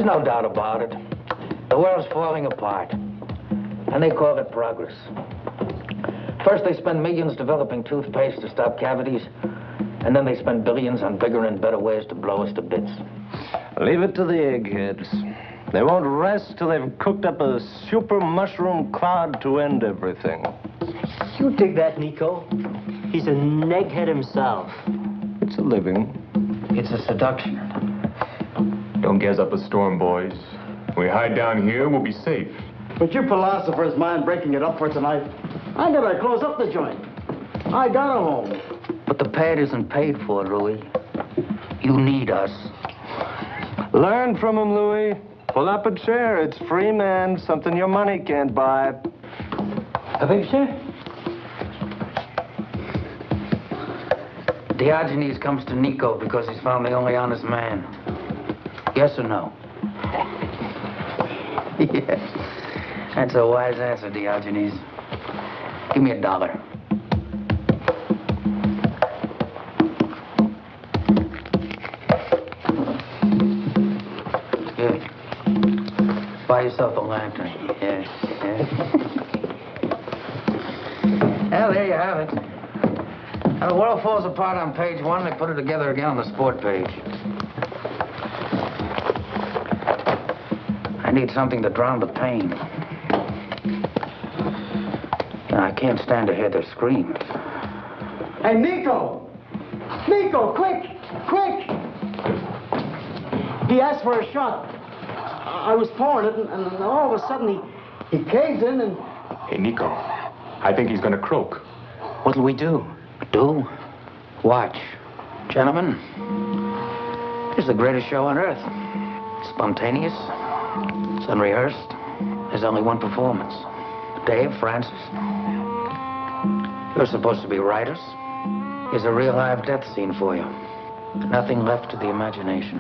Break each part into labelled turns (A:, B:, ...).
A: There's no doubt about it. The world's falling apart. And they call it progress. First, they spend millions developing toothpaste to stop cavities. And then they spend billions on bigger and better ways to blow us to bits.
B: Leave it to the eggheads. They won't rest till they've cooked up a super mushroom cloud to end everything.
C: You dig that, Nico? He's an egghead himself.
B: It's a living.
A: It's a seduction.
D: Don't gas up a storm, boys. We hide down here, we'll be safe.
E: But you philosophers mind breaking it up for tonight? I gotta close up the joint. I got a home.
A: But the pad isn't paid for, Louis. You need us.
B: Learn from him, Louis. Pull up a chair. It's free, man. Something your money can't buy.
A: A picture? Diogenes comes to Nico because he's found the only honest man. Yes or no? Yes. That's a wise answer, Diogenes. Give me $1. Here. Buy yourself a lantern. Yes, yes. Well, there you have it. Now, the world falls apart on page 1. They put it together again on the sport page. I need something to drown the pain. And I can't stand to hear their screams.
E: Hey, Nico! Nico, quick! Quick! He asked for a shot. I was pouring it, and all of a sudden he caved in and...
D: Hey, Nico, I think he's gonna croak.
A: What'll we do? Do? Watch. Gentlemen, this is the greatest show on earth. Spontaneous. It's unrehearsed. There's only one performance. Dave, Francis, you're supposed to be writers. Here's a real live death scene for you. Nothing left to the imagination.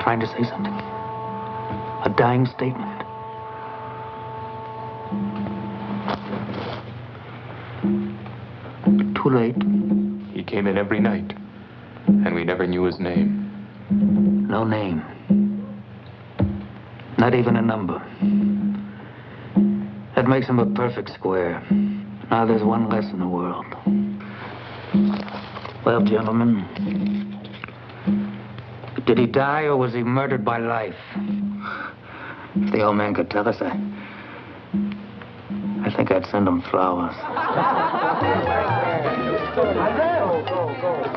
A: Trying to say something? A dying statement? Too late.
D: He came in every night, and we never knew his name.
A: No name. Not even a number. That makes him a perfect square. Now there's one less in the world. Well, gentlemen, did he die or was he murdered by life? If the old man could tell us, I think I'd send him flowers.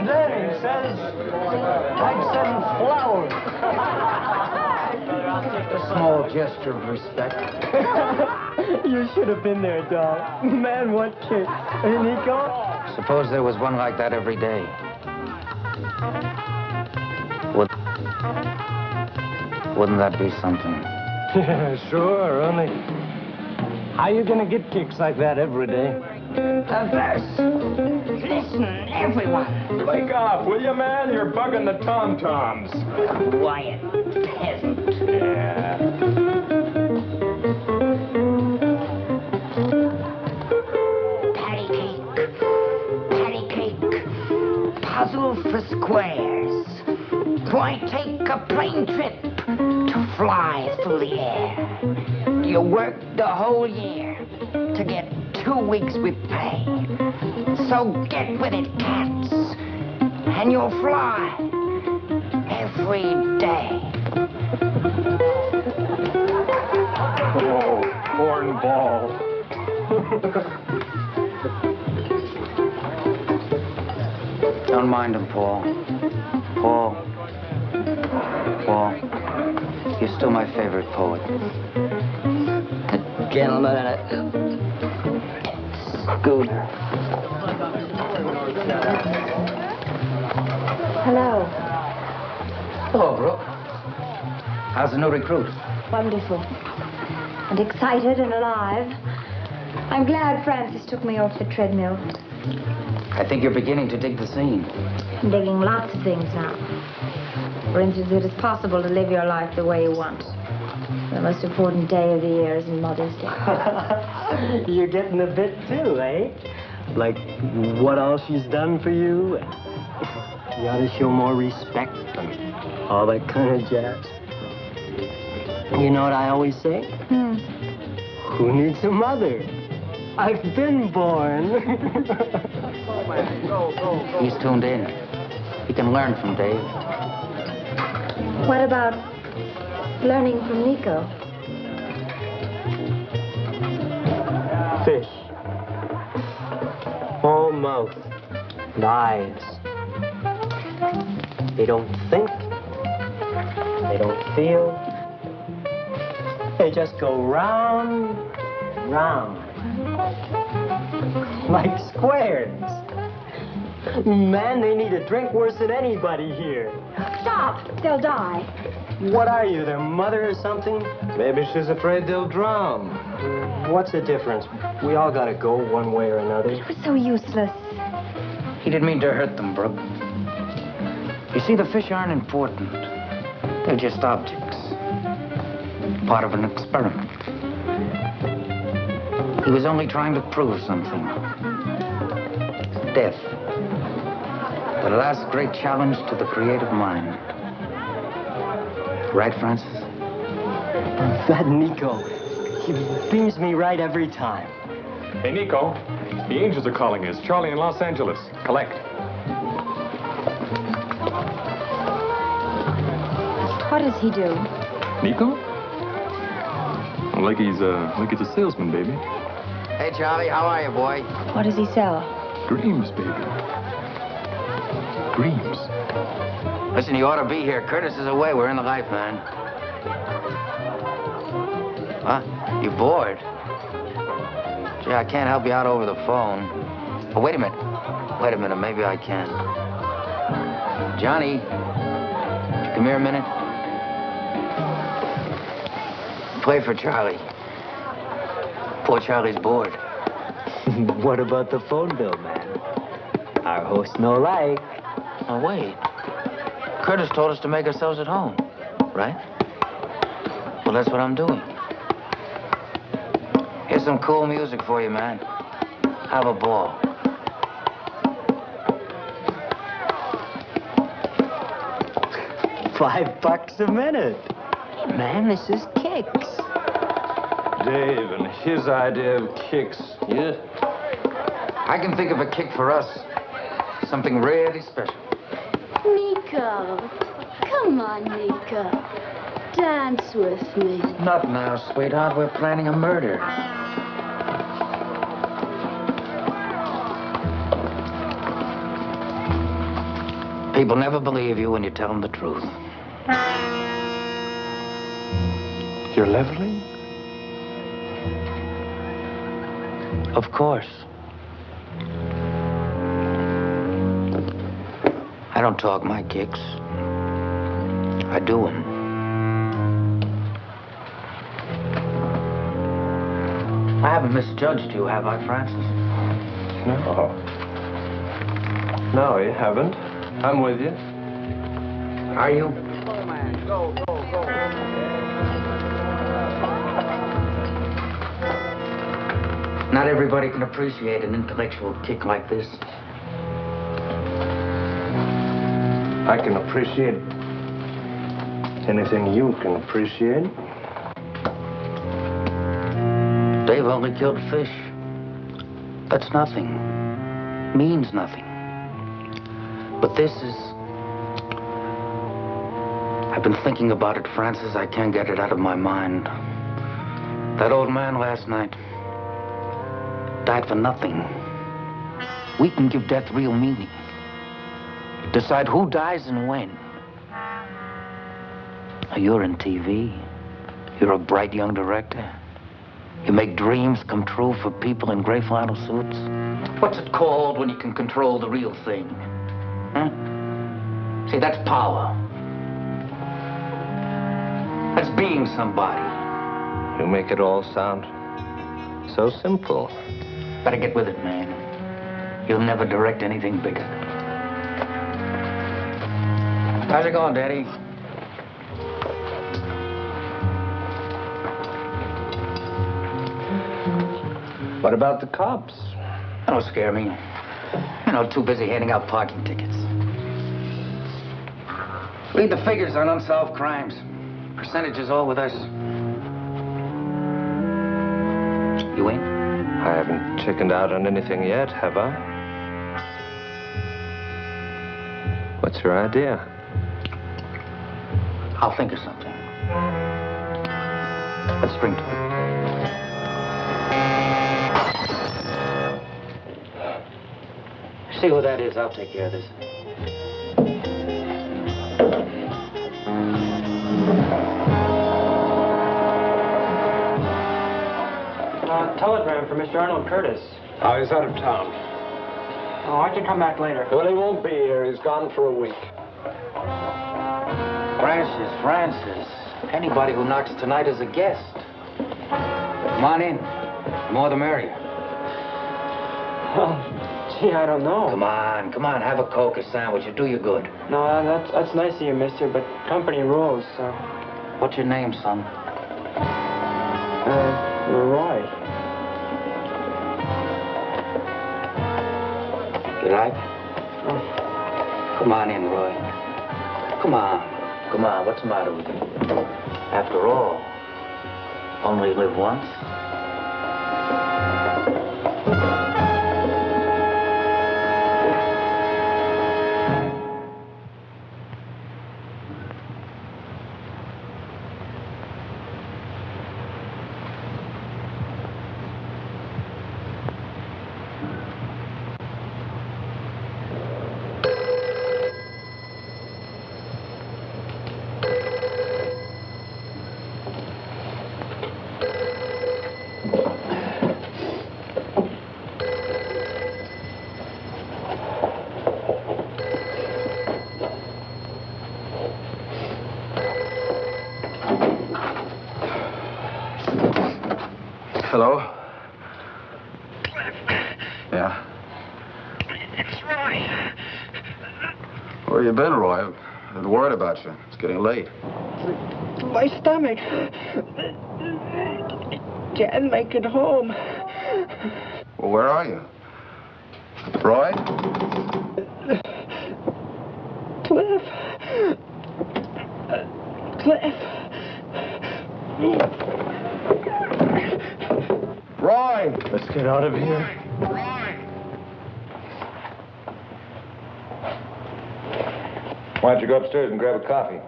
C: There he says, I'd send flowers.
A: A small gesture of respect.
C: You should have been there, Doc. Man, what kick. Hey, Nico?
A: Suppose there was one like that every day. Wouldn't that be something?
B: Yeah, sure, only... How you gonna get kicks like that every day?
F: A verse. Listen, everyone.
D: Wake up, will you, man? You're bugging the tom-toms.
F: Quiet peasant.
D: Yeah.
F: Patty cake, puzzle for squares. Why take a plane trip to fly through the air? You work the whole year to get 2 weeks with pay. So get with it, cats, and you'll fly every day.
D: Oh, cornball.
A: Don't mind him, Paul. Paul, you're still my favorite poet.
F: A gentleman and a scooter.
G: Hello.
A: Hello, Brooke. How's the new recruit?
G: Wonderful. And excited and alive. I'm glad Francis took me off the treadmill.
A: I think you're beginning to dig the scene.
G: I'm digging lots of things now. For instance, it is possible to live your life the way you want. The most important day of the year is Mother's Day.
C: You're getting a bit too, eh? Like what all she's done for you. You ought to show more respect and All that kind of jazz. You know what I always say? Who needs a mother? I've been born.
A: He's tuned in. He can learn from Dave.
G: What about learning from Nico?
C: Fish. All mouth. And eyes. They don't think. They don't feel. They just go round, round. Like squares. Man, they need a drink worse than anybody here.
G: Stop! They'll die.
C: What are you, their mother or something?
B: Maybe she's afraid they'll drown.
C: What's the difference? We all gotta go one way or another.
G: It was so useless.
A: He didn't mean to hurt them, Brooke. You see, the fish aren't important. They're just objects. Part of an experiment. He was only trying to prove something. Death. The last great challenge to the creative mind. Right, Francis?
C: That Nico, he beams me right every time.
D: Hey, Nico. The Angels are calling us. Charlie in Los Angeles. Collect.
G: What does he do?
D: Nico? Like he's a salesman, baby.
A: Hey, Charlie, how are you, boy?
G: What does he sell?
D: Dreams, baby. Dreams.
A: Listen, you ought to be here. Curtis is away. We're in the life, man. Huh? You bored? Gee, I can't help you out over the phone. Oh, wait a minute. Wait a minute. Maybe I can. Johnny, come here a minute. Play for Charlie. Poor Charlie's bored.
C: What about the phone bill, man? Our host no like.
A: Oh, wait. Curtis told us to make ourselves at home, right? Well, that's what I'm doing. Here's some cool music for you, man. Have a ball.
C: $5 a minute. Man, this is kicks.
B: Dave and his idea of kicks. Yeah.
A: I can think of a kick for us. Something really special.
H: Nico, come on, Nico. Dance with me.
A: Not now, sweetheart. We're planning a murder. People never believe you when you tell them the truth.
B: You're leveling?
A: Of course. I don't talk my kicks. I do them. I haven't misjudged you, have I, Francis?
B: No. No, you haven't. I'm with you.
A: Are you? Not everybody can appreciate an intellectual kick like this.
B: I can appreciate anything you can appreciate.
A: Dave only killed fish. That's nothing. Means nothing. But this is... I've been thinking about it, Francis. I can't get it out of my mind. That old man last night died for nothing. We can give death real meaning. Decide who dies and when. You're in TV. You're a bright young director. You make dreams come true for people in gray flannel suits. What's it called when you can control the real thing? Huh? See, that's power. That's being somebody.
B: You make it all sound so simple.
A: Better get with it, man. You'll never direct anything bigger. How's it going, Daddy?
B: What about the cops?
A: That don't scare me. You know, too busy handing out parking tickets. Read the figures on unsolved crimes. Percentage is all with us. You in?
B: I haven't chickened out on anything yet, have I? What's your idea?
A: I'll think of something. Let's spring to it. See who that is. I'll take care of this.
C: Telegram for Mr. Arnold Curtis.
B: Oh, he's out of town.
C: Oh, I can come back later.
B: Well, he won't be here. He's gone for a week.
A: Francis. Anybody who knocks tonight is a guest. Come on in. The more the merrier.
C: Oh, gee, I don't know.
A: Come on. Have a Coke, a sandwich. It'll do you good.
C: No, that's nice of you, mister, but company rules, so...
A: What's your name, son?
C: Roy.
A: You like? Come on in, Roy. Come on. What's the matter with you? After all, only live once.
I: Hello? Yeah?
F: It's Roy.
I: Where you been, Roy? I've been worried about you. It's getting late.
C: My stomach. Can't make it home.
I: Well, where are you? Roy?
C: Cliff.
I: Roy!
B: Let's get out of here. Why don't you go upstairs and grab a coffee?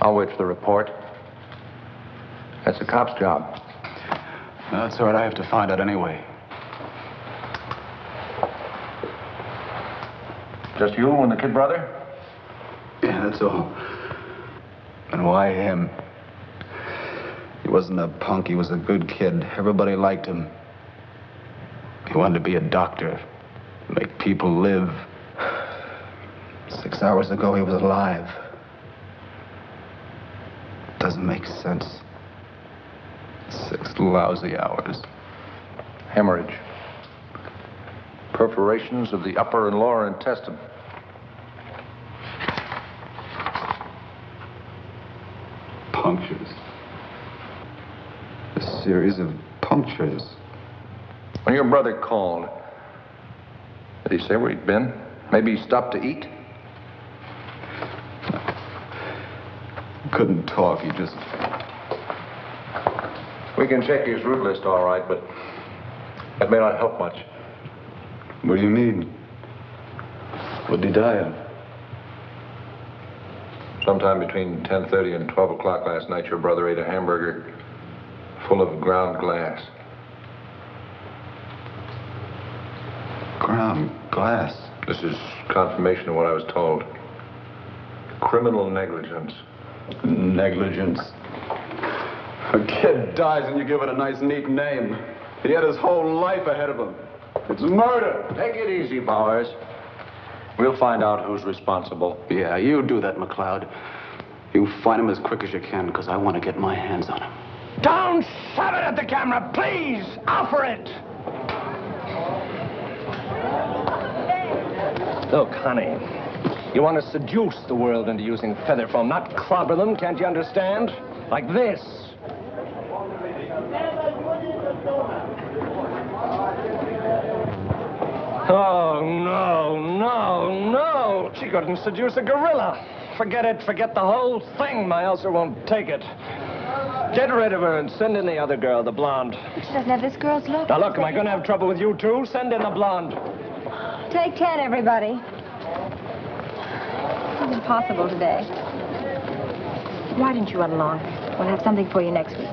I: I'll wait for the report.
B: That's a cop's job.
I: No, that's all right. I have to find out anyway.
B: Just you and the kid brother?
I: Yeah, that's all. And why him? He wasn't a punk. He was a good kid. Everybody liked him. He wanted to be a doctor, make people live. 6 hours ago, he was alive. Doesn't make sense. 6 lousy hours.
J: Hemorrhage. Perforations of the upper and lower intestine.
I: Punctures. A series of punctures.
J: When your brother called, did he say where he'd been? Maybe he stopped to eat?
I: Couldn't talk. He just...
J: We can check his route list all right, but that may not help much.
I: What do you mean? What did he die of?
J: Sometime between 10:30 and 12 o'clock last night, your brother ate a hamburger full of ground glass.
I: Ground glass?
J: This is confirmation of what I was told. Criminal negligence.
I: Negligence. A kid dies and you give it a nice, neat name. He had his whole life ahead of him. It's murder.
J: Take it easy, Bowers. We'll find out who's responsible.
I: Yeah, you do that, McLeod. You find him as quick as you can, because I want to get my hands on him.
F: Don't shove it at the camera, please! Offer it!
B: Look, honey, you want to seduce the world into using feather foam, not clobber them, can't you understand? Like this. Oh, no. She couldn't seduce a gorilla. forget it. Forget the whole thing. My ulcer won't take it. Get rid of her and send in the other girl, the blonde.
G: She doesn't have this girl's look.
B: Now, look, am I going to have trouble with you, too? Send in the blonde.
G: Take 10, everybody. It's impossible today. Why didn't you run along? We'll have something for you next week.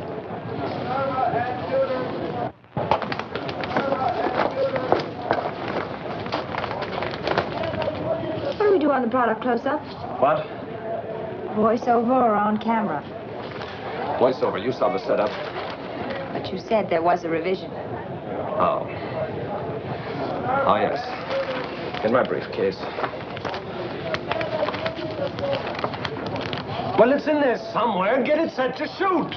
G: What do we do on the product close-up?
B: What?
G: Voiceover or on camera?
B: Voiceover. You saw the setup.
G: But you said there was a revision.
B: Oh. Oh, yes. In my briefcase. Well, it's in there somewhere. Get it set to shoot.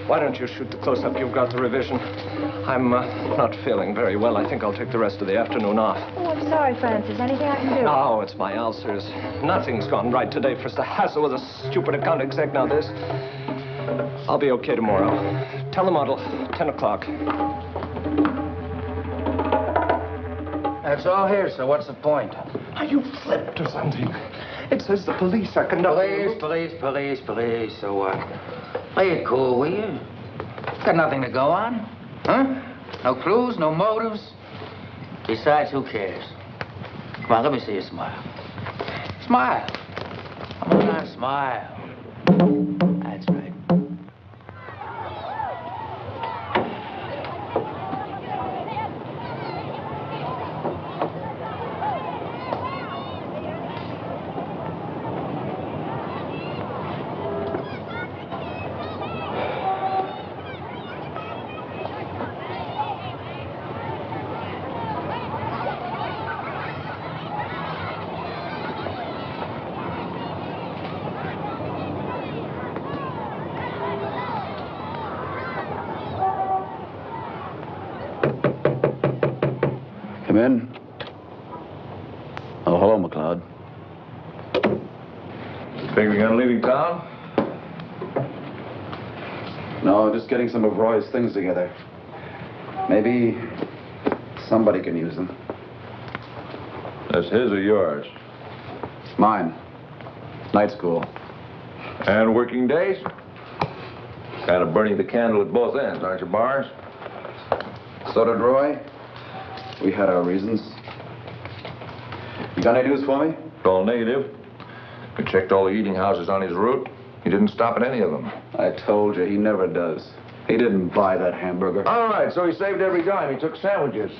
B: Why don't you shoot the close-up? You've got the revision. I'm not feeling very well. I think I'll take the rest of the afternoon off.
G: Oh, I'm sorry, Francis. Anything I can do?
B: No, it's my ulcers. Nothing's gone right today. First the hassle with a stupid account exec, now this. I'll be okay tomorrow. Tell the model, 10 o'clock.
A: That's all here, so what's the point?
B: Are you flipped or something? It says the police are conducting...
A: Police, so what? Play it cool, will you? Got nothing to go on, huh? No clues, no motives. Besides, who cares? Come on, let me see you smile. Smile. Come on, smile. That's right.
I: Come in. Oh, hello, McLeod.
J: Think we're gonna leave town?
I: No, just getting some of Roy's things together. Maybe somebody can use them.
J: That's his or yours?
I: Mine. Night school.
J: And working days? Kind of burning the candle at both ends, aren't you, Bars?
I: So did Roy. We had our reasons. You got any news for me?
J: All negative. We checked all the eating houses on his route. He didn't stop at any of them.
I: I told you, he never does. He didn't buy that hamburger.
J: All right, so he saved every dime. He took sandwiches.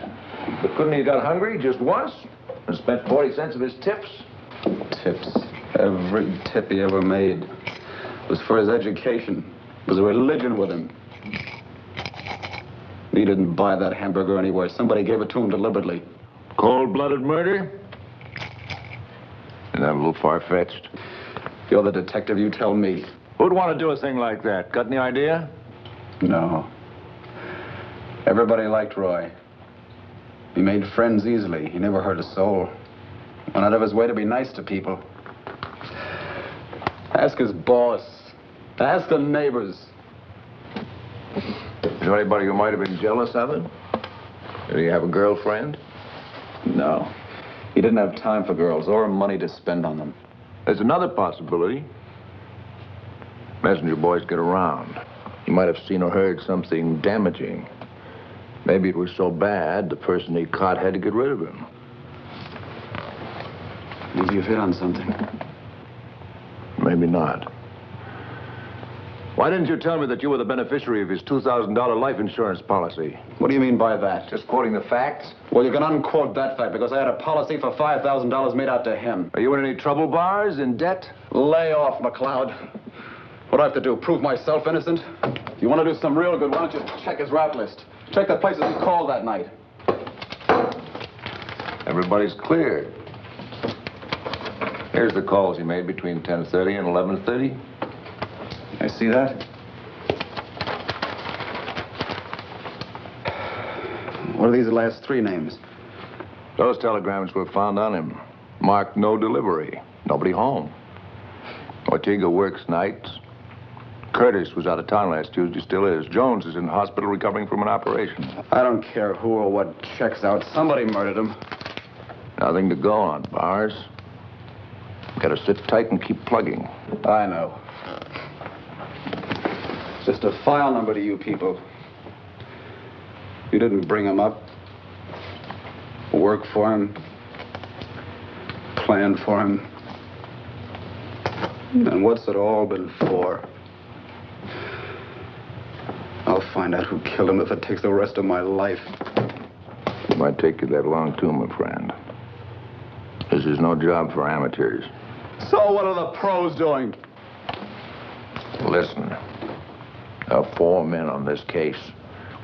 J: But couldn't he have got hungry just once and spent 40 cents of his tips?
I: Tips. Every tip he ever made was for his education. It was a religion with him. He didn't buy that hamburger anywhere. Somebody gave it to him deliberately.
J: Cold-blooded murder? Isn't that a little far-fetched?
I: If you're the detective, you tell me.
J: Who'd want to do a thing like that? Got any idea?
I: No. Everybody liked Roy. He made friends easily. He never hurt a soul. Went out of his way to be nice to people. Ask his boss. Ask the neighbors.
J: Is there anybody who might have been jealous of him? Did he have a girlfriend?
I: No. He didn't have time for girls or money to spend on them.
J: There's another possibility. Messenger boys get around. He might have seen or heard something damaging. Maybe it was so bad, the person he caught had to get rid of him.
I: Maybe you've hit on something.
J: Maybe not. Why didn't you tell me that you were the beneficiary of his $2,000 life insurance policy?
I: What do you mean by that?
J: Just quoting the facts?
I: Well, you can unquote that fact because I had a policy for $5,000 made out to him.
J: Are you in any trouble, Bars? In debt?
I: Lay off, McLeod. What do I have to do? Prove myself innocent? If you want to do some real good, why don't you check his route list? Check the places he called that night.
J: Everybody's cleared. Here's the calls he made between 10:30 and 11:30.
I: I see that. What are these last three names?
J: Those telegrams were found on him. Marked no delivery. Nobody home. Ortega works nights. Curtis was out of town last Tuesday, still is. Jones is in the hospital recovering from an operation.
I: I don't care who or what checks out. Somebody murdered him.
J: Nothing to go on, Bars. Gotta sit tight and keep plugging.
I: I know. It's just a file number to you people. You didn't bring him up, work for him, plan for him. And what's it all been for? I'll find out who killed him if it takes the rest of my life.
J: It might take you that long, too, my friend. This is no job for amateurs.
I: So what are the pros doing?
J: Listen, there are 4 men on this case.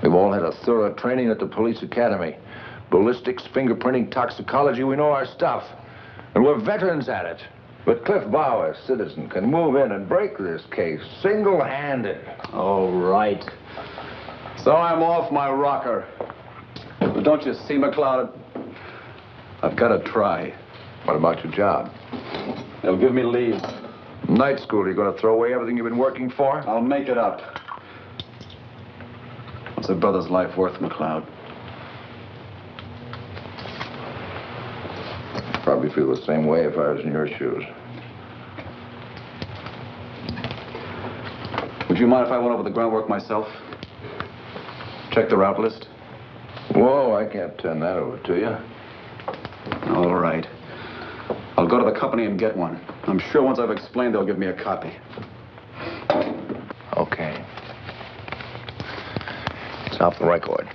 J: We've all had a thorough training at the police academy. Ballistics, fingerprinting, toxicology, we know our stuff. And we're veterans at it. But Cliff Bauer, citizen, can move in and break this case single-handed.
I: All right. So I'm off my rocker. But don't you see, McLeod? I've got to try.
J: What about your job?
I: They'll give me leave.
J: Night school, you going to throw away everything you've been working for?
I: I'll make it up. What's a brother's life worth, McLeod?
J: Probably feel the same way if I was in your shoes.
I: Would you mind if I went over the groundwork myself? Check the route list?
J: Whoa, I can't turn that over to you.
I: All right. I'll go to the company and get one. I'm sure once I've explained, they'll give me a copy.
J: Okay. It's off the record.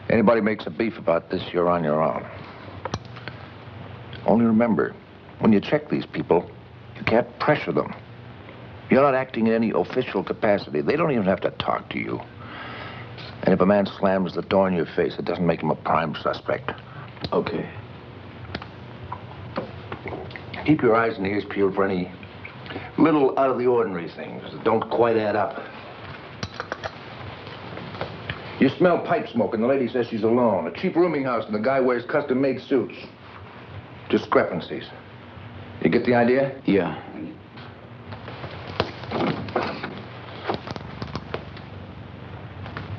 J: Anybody makes a beef about this, you're on your own. Only remember, when you check these people, you can't pressure them. You're not acting in any official capacity. They don't even have to talk to you. And if a man slams the door in your face, it doesn't make him a prime suspect.
I: Okay.
J: Keep your eyes and ears peeled for any little out-of-the-ordinary things that don't quite add up. You smell pipe smoke and the lady says she's alone. A cheap rooming house and the guy wears custom-made suits. Discrepancies. You get the idea?
I: Yeah.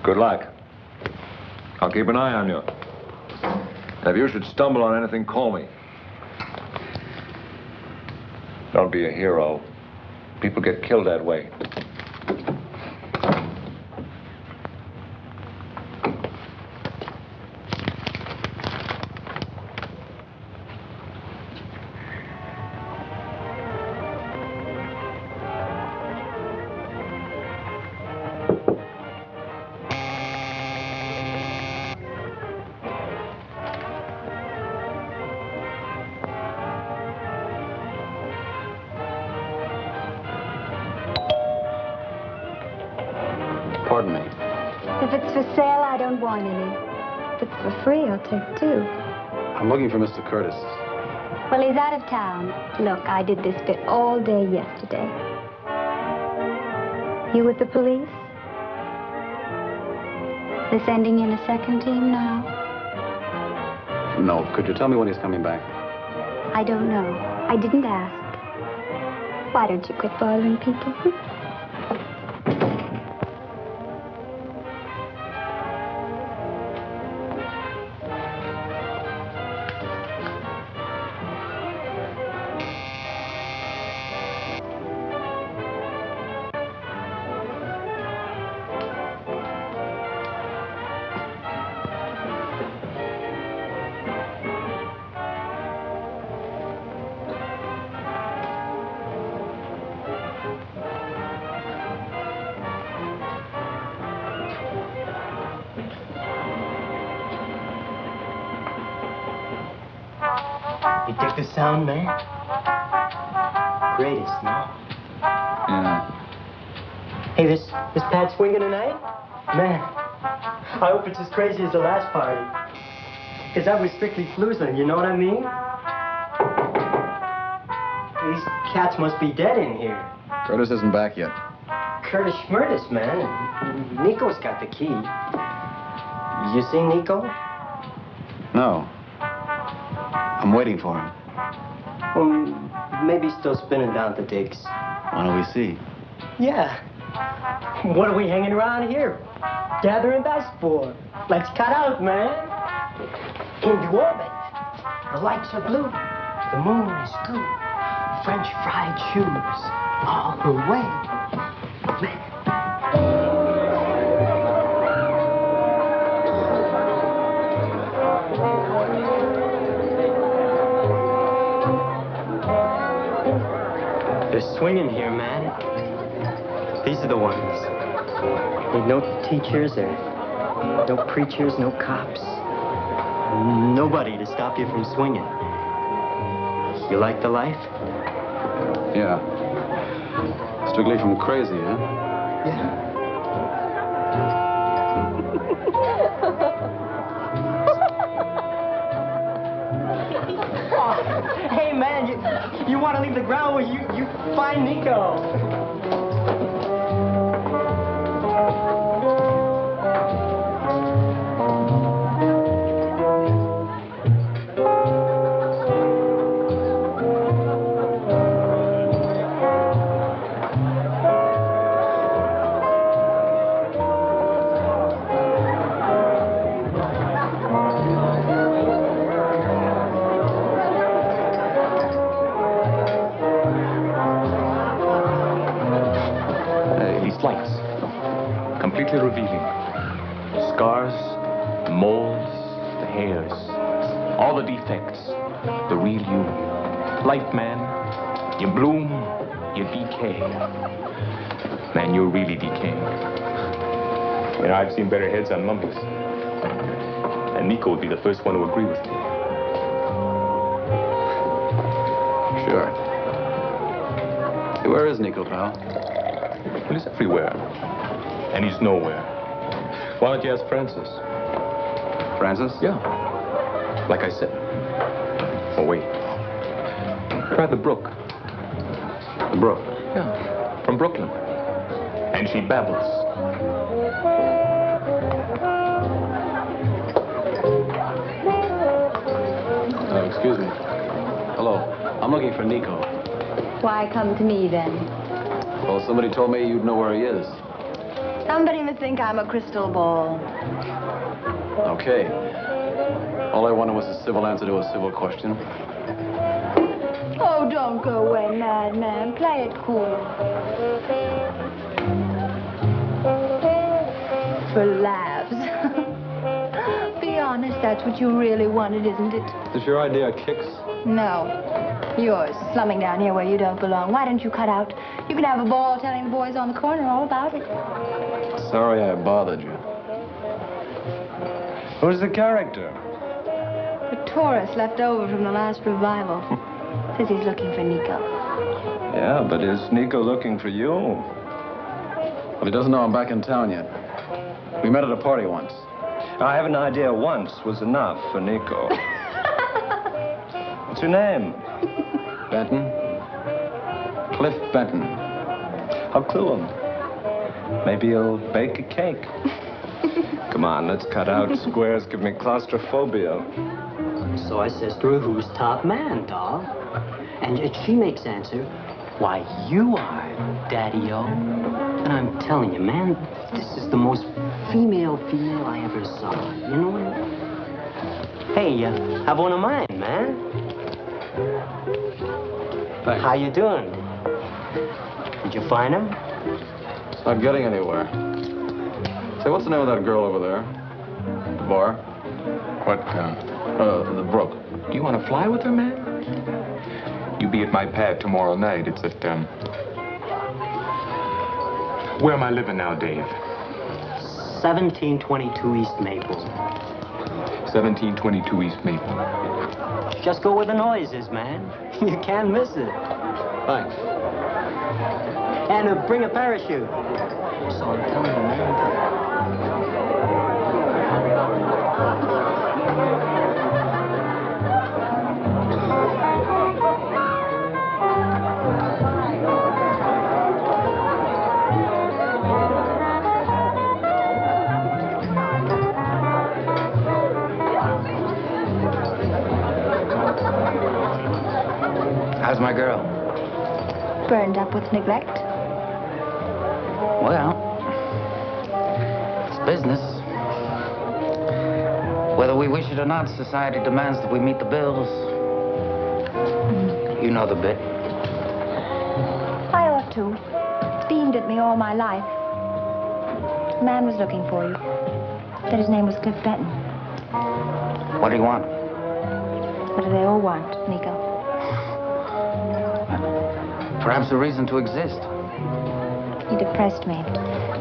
J: Good luck. I'll keep an eye on you. And if you should stumble on anything, call me. Don't be a hero. People get killed that way.
I: Pardon me.
K: If it's for sale, I don't want any. If it's for free, I'll take 2.
I: I'm looking for Mr. Curtis.
K: Well, he's out of town. Look, I did this bit all day yesterday. You with the police? They're sending in a second team now?
I: No. Could you tell me when he's coming back?
K: I don't know. I didn't ask. Why don't you quit bothering people?
C: You dig the sound, man? Greatest, no?
I: Yeah.
C: Hey, this pad swinging tonight? Man, I hope it's as crazy as the last party. Because that was strictly flusing, you know what I mean? These cats must be dead in here.
I: Curtis isn't back yet.
C: Curtis Schmurtis, man. Nico's got the key. You see Nico?
I: No. I'm waiting for him.
C: Well, maybe he's still spinning down at the digs.
I: Why don't we see?
C: Yeah. What are we hanging around here? Gathering dust for? Let's cut out, man. Into orbit. The lights are blue. The moon is blue. French fried shoes. All the way. Man. They're swinging here, man. These are the ones. Ain't no teachers or no preachers, no cops. Nobody to stop you from swinging. You like the life?
I: Yeah. Strictly from crazy, huh?
C: Yeah. Oh, hey, man, you want to leave the ground where you find Nico.
D: Lights, completely revealing. Scars, the moles, the hairs, all the defects, the real you. Life, man, you bloom, you decay. Man, you're really decaying. You know, I've seen better heads on mummies. And Nico would be the first one to agree with me.
I: Sure. Hey, where is Nico, pal?
D: Well, he's everywhere. And he's nowhere. Why don't you ask Francis?
I: Francis?
D: Yeah. Like I said. Oh, wait. Try the Brook.
I: The Brook?
D: Yeah. From Brooklyn. And she babbles.
I: Excuse me. Hello. I'm looking for Nico.
G: Why come to me, then?
I: Well, somebody told me you'd know where he is.
G: Somebody must think I'm a crystal ball.
I: Okay. All I wanted was a civil answer to a civil question.
G: Oh, don't go away, madman. Play it cool. For laughs. Be honest, that's what you really wanted, isn't it?
I: Is this your idea of kicks?
G: No. Yours, slumming down here where you don't belong. Why don't you cut out? You can have a ball telling the boys on the corner all about it.
I: Sorry I bothered you.
B: Who's the character?
G: A tourist left over from the last revival. Says he's looking for Nico.
B: Yeah, but is Nico looking for you?
I: Well, he doesn't know I'm back in town yet. We met at a party once.
B: I have an idea once was enough for Nico. What's your name?
I: Benton? Cliff Benton.
B: I'll clue him. Maybe he'll bake a cake. Come on, let's cut out. Squares give me claustrophobia.
C: So I says to her, who's top man, doll? And she makes answer, why, you are, Daddy-O. And I'm telling you, man, this is the most female I ever saw. You know what? Hey, have one of mine, man.
I: Thanks.
C: How you doing? Did you find him?
I: Not getting anywhere. Say, what's the name of that girl over there? The bar?
D: What,
I: The Brook.
D: do you want to fly with her, man? You be at my pad tomorrow night. It's at, where am I living now, Dave?
C: 1722 East Maple.
D: 1722 East Maple.
C: Just go where the noise is, man. You can't miss it.
I: Thanks.
C: And bring a parachute. So I'm telling you, man.
A: How's my girl?
K: Burned up with neglect.
A: Well, it's business. Whether we wish it or not, society demands that we meet the bills. You know the bit.
K: I ought to. It's beamed at me all my life. A man was looking for you. Said his name was Schüfftan.
A: What do you want?
K: What do they all want, Nico?
A: Perhaps a reason to exist.
K: He depressed me.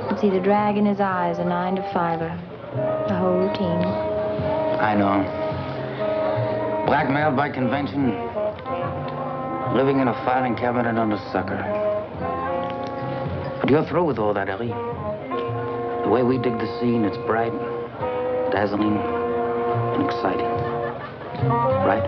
K: Could see the drag in his eyes, a 9 to 5-er. The whole routine.
A: I know. Blackmailed by convention. Living in a filing cabinet under sucker. But you're through with all that, Ellie. The way we dig the scene, it's bright, dazzling, and exciting. Right?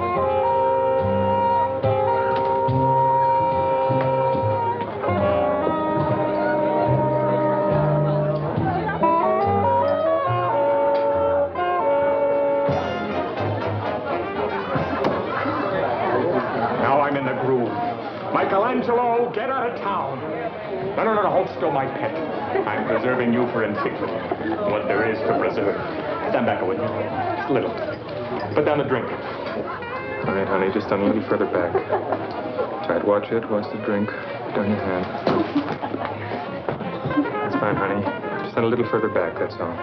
D: Now I'm in the groove. Michelangelo, get out of town. No, hold still, my pet. I'm preserving you for antiquity. What there is to preserve. Stand back a little. Just a little. Put down the drink.
L: All right, honey, just stand a little further back. Try it, watch it, watch the drink. Put down your hand. That's fine, honey. Just stand a little further back, that's all.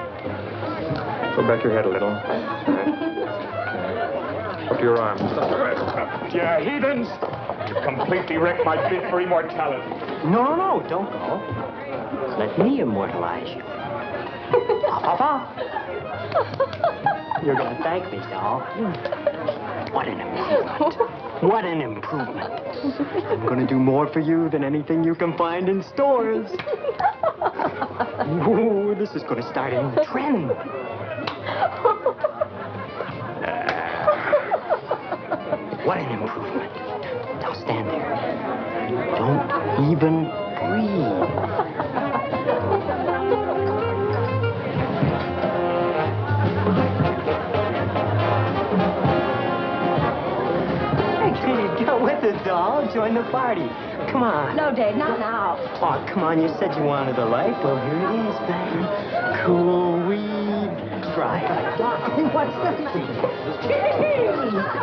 L: Throw back your head a little. That's right. Okay. Up to your arms.
D: Yeah, heathens! You completely wrecked my bid for immortality.
C: No, don't go. Let me immortalize you. You're gonna thank me, doll. What an improvement. What an improvement. I'm gonna do more for you than anything you can find in stores. Ooh, this is gonna start a new trend. What an improvement. Now stand there. Don't even breathe. Get with it, doll. Join the party. Come on.
G: No, Dave, not now.
C: Oh, come on. You said you wanted a light. Well, here it is, baby. Cool weed. Try it. What's the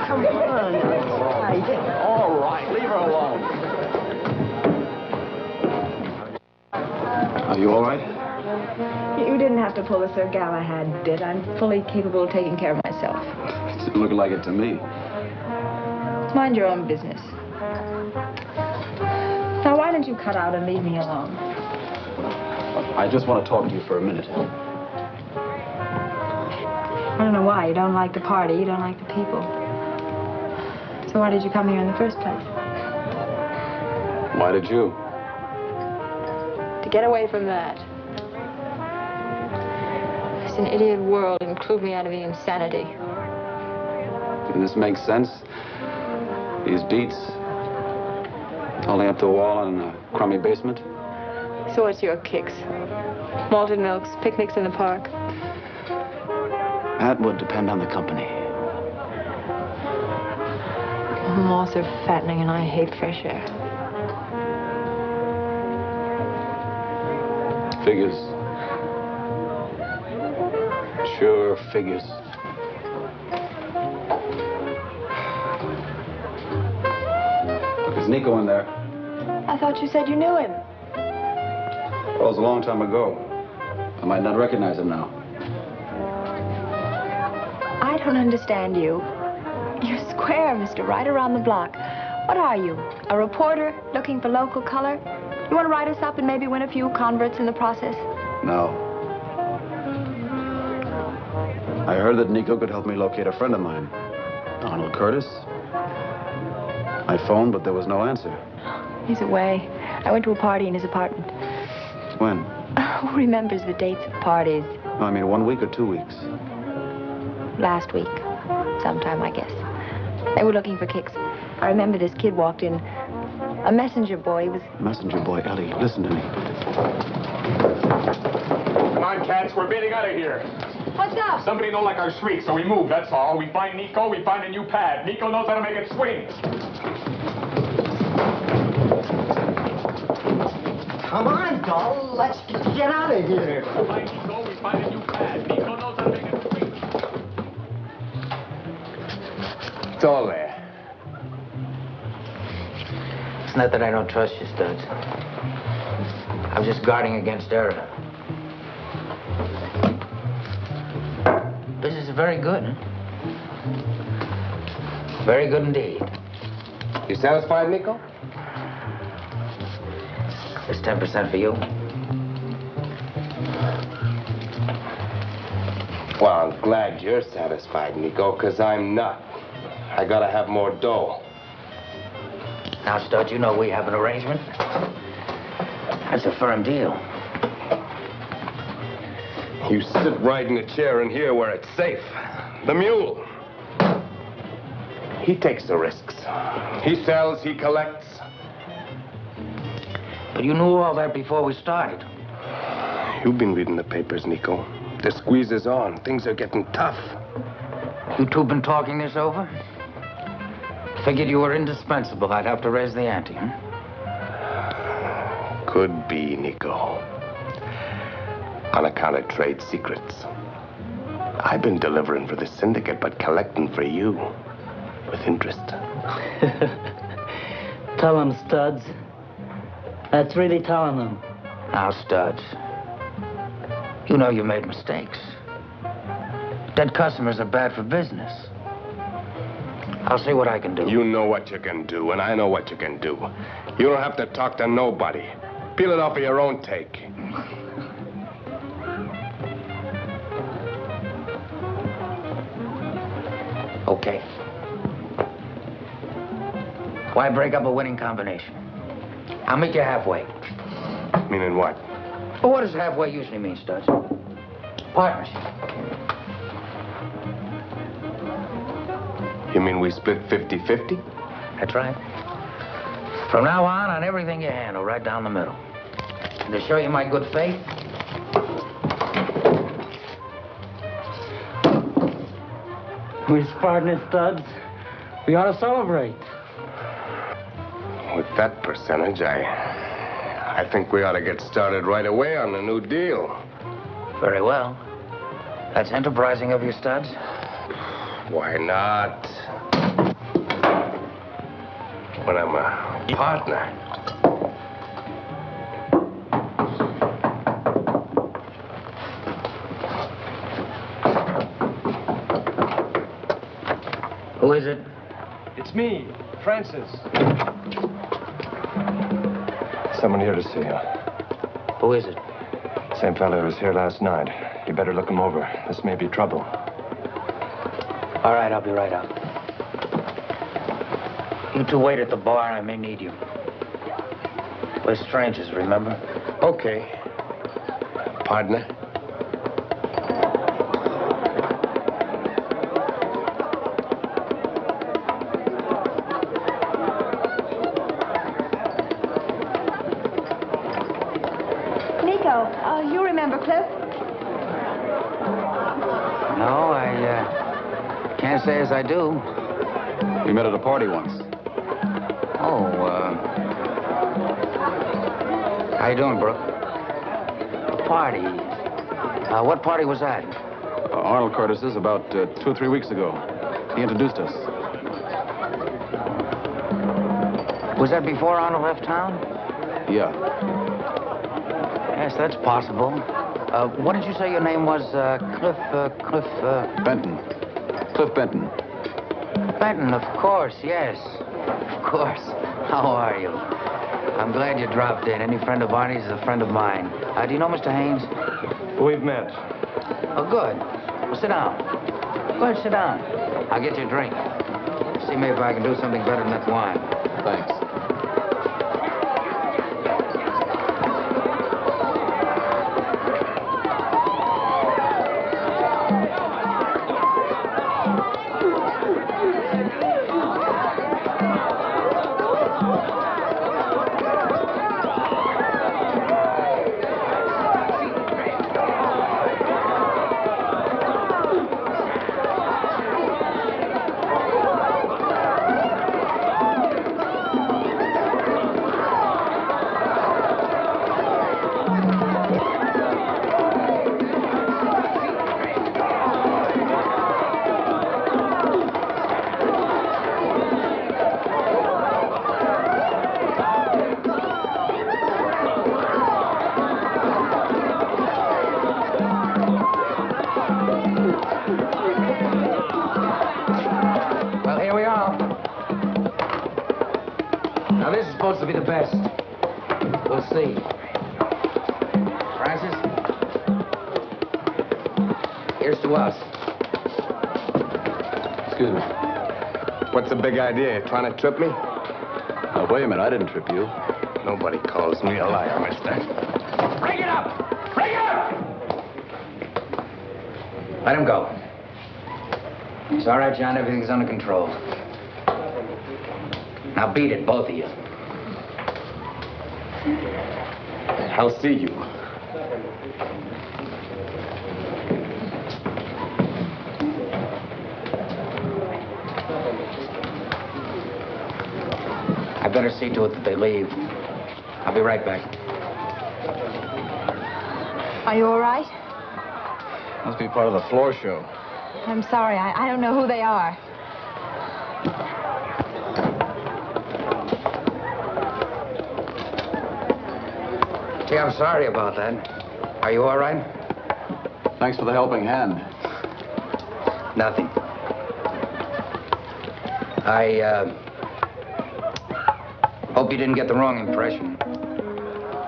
C: Come on.
D: All right, leave her alone.
I: Are you all right?
G: You didn't have to pull the Sir Galahad bit. I'm fully capable of taking care of myself.
I: It looked like it to me.
G: Mind your own business. Now, why don't you cut out and leave me alone?
I: I just want to talk to you for a minute.
G: I don't know why. You don't like the party. You don't like the people. So why did you come here in the first place?
I: Why did you?
G: To get away from that. It's an idiot world. Include me out of the insanity.
I: And this makes sense? These beats, holding up the wall in a crummy basement?
G: So what's your kicks? Malted milks, picnics in the park.
I: That would depend on the company.
G: Moths are fattening and I hate fresh air.
I: Figures. Sure, figures. Is Nico in there?
G: I thought you said you knew him.
I: Well, it was a long time ago. I might not recognize him now.
G: I don't understand you. You're square, mister, right around the block. What are you? A reporter looking for local color? You want to write us up and maybe win a few converts in the process?
I: No. I heard that Nico could help me locate a friend of mine. Arnold Curtis. I phoned, but there was no answer.
G: He's away. I went to a party in his apartment.
I: When?
G: Who remembers the dates of parties?
I: No, I mean 1 week or 2 weeks.
G: Last week. Sometime, I guess. They were looking for kicks. I remember this kid walked in. A messenger boy. He was...
I: Messenger boy, Ellie, listen to me.
D: Come on, cats, we're getting out of here.
G: What's up?
D: Somebody don't like our shrieks, so we move, that's all. We find Nico, we find a new pad. Nico knows how to make it swing.
C: Come on, doll. Let's get out of here.
J: It's all there.
A: It's not that I don't trust you, Studs. I'm just guarding against error. Business is very good, huh? Very good indeed.
M: You satisfied, Nico?
A: It's 10% for you.
M: Well, I'm glad you're satisfied, Nico, because I'm not. I gotta have more dough.
A: Now, Studs, you know we have an arrangement. That's a firm deal.
M: You sit right in the chair in here where it's safe. The mule. He takes the risks. He sells, he collects.
A: But you knew all that before we started.
M: You've been reading the papers, Nico. The squeeze is on. Things are getting tough.
A: You two been talking this over? Figured you were indispensable. I'd have to raise the ante, huh?
M: Could be, Nico. On account of trade secrets. I've been delivering for the syndicate, but collecting for you. With interest.
E: Tell him, Studs. That's really telling him.
A: Now, Studs, you know you made mistakes. Dead customers are bad for business. I'll see what I can do.
M: You know what you can do, and I know what you can do. You don't have to talk to nobody. Peel it off of your own take.
A: Okay. Why break up a winning combination? I'll meet you halfway.
M: Meaning what?
A: Well, what does halfway usually mean, Studs? Partnership.
M: You mean we split 50-50?
A: That's right. From now on everything you handle, right down the middle. And to show you my good faith,
E: We're partners, Studs. We ought to celebrate.
M: With that percentage, I think we ought to get started right away on the new deal.
A: very well. That's enterprising of you, Studs.
M: Why not? When I'm a partner.
A: Who is it?
B: It's me, Francis. Someone here to see you.
A: Who is it?
B: Same fellow who was here last night. You better look him over. This may be trouble.
A: All right, I'll be right out. You two wait at the bar. I may need you. We're strangers, remember?
M: Okay. Partner.
G: You remember Cliff?
A: No, I can't say as I do.
I: We met at a party once.
A: Oh, how you doing, Brooke? A party? What party was that?
I: Arnold Curtis's about 2 or 3 weeks ago. He introduced us.
A: Was that before Arnold left town?
I: Yeah.
A: Yes, that's possible. What did you say your name was? Cliff...
I: Benton. Cliff Benton.
A: Benton, of course, yes. Of course. How are you? I'm glad you dropped in. Any friend of Barney's is a friend of mine. Do you know Mr. Haynes?
B: We've met.
A: Oh, good. Well, sit down. Go ahead, sit down. I'll get you a drink. See maybe if I can do something better than that wine.
I: Thanks.
A: supposed to be the best. We'll see. Francis? Here's to us.
I: Excuse me.
M: What's the big idea? You trying to trip me?
I: Now, wait a minute. I didn't trip you.
M: Nobody calls me a liar, mister.
A: Bring it up! Bring it up! Let him go. It's all right, John. Everything's under control. Now beat it, both of you.
M: I'll see you.
A: I better see to it that they leave. I'll be right back.
G: Are you all right?
I: Must be part of the floor show.
G: I'm sorry. I don't know who they are.
A: Gee, I'm sorry about that. Are you all right?
I: Thanks for the helping hand.
A: Nothing. I hope you didn't get the wrong impression.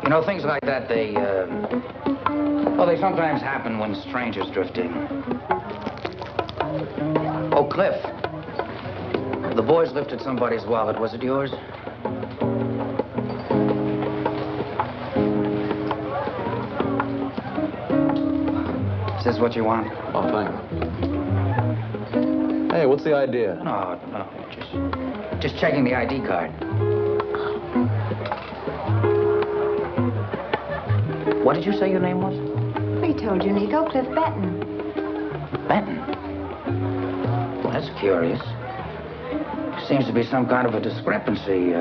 A: You know, things like that, they sometimes happen when strangers drift in. Oh, Cliff. The boys lifted somebody's wallet. Was it yours? Is this what you want?
I: Oh, thanks. Hey, what's the idea?
A: No, just checking the ID card. What did you say your name was?
G: We told you, Nico. Cliff Benton.
A: Benton? Well, that's curious. Seems to be some kind of a discrepancy.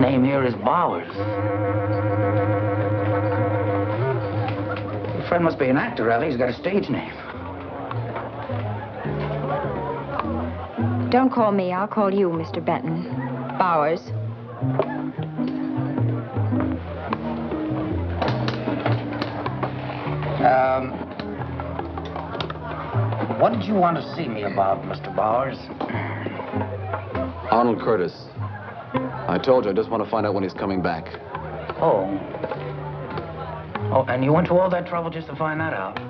A: Name here is Bowers. Your friend must be an actor, Ellie. He's got a stage name.
G: Don't call me. I'll call you, Mr. Benton. Bowers.
A: What did you want to see me about, Mr. Bowers?
I: Arnold Curtis. I told you, I just want to find out when he's coming back.
A: Oh, and you went to all that trouble just to find that out?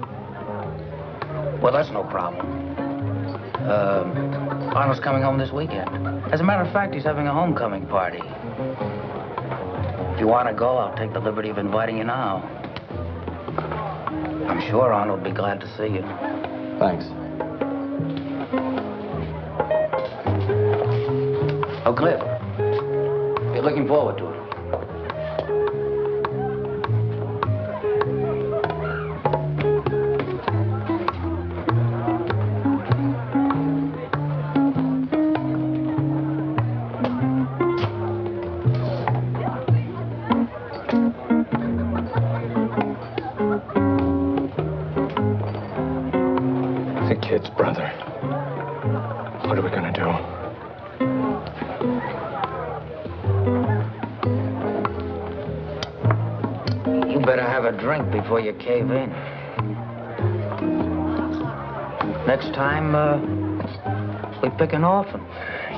A: Well, that's no problem. Arnold's coming home this weekend. As a matter of fact, he's having a homecoming party. If you want to go, I'll take the liberty of inviting you now. I'm sure Arnold will be glad to see you.
I: Thanks.
A: Oh, Cliff, you're looking forward to it.
B: The kids, brother. What are we gonna do?
A: You better have a drink before you cave in. Next time, we pick an orphan.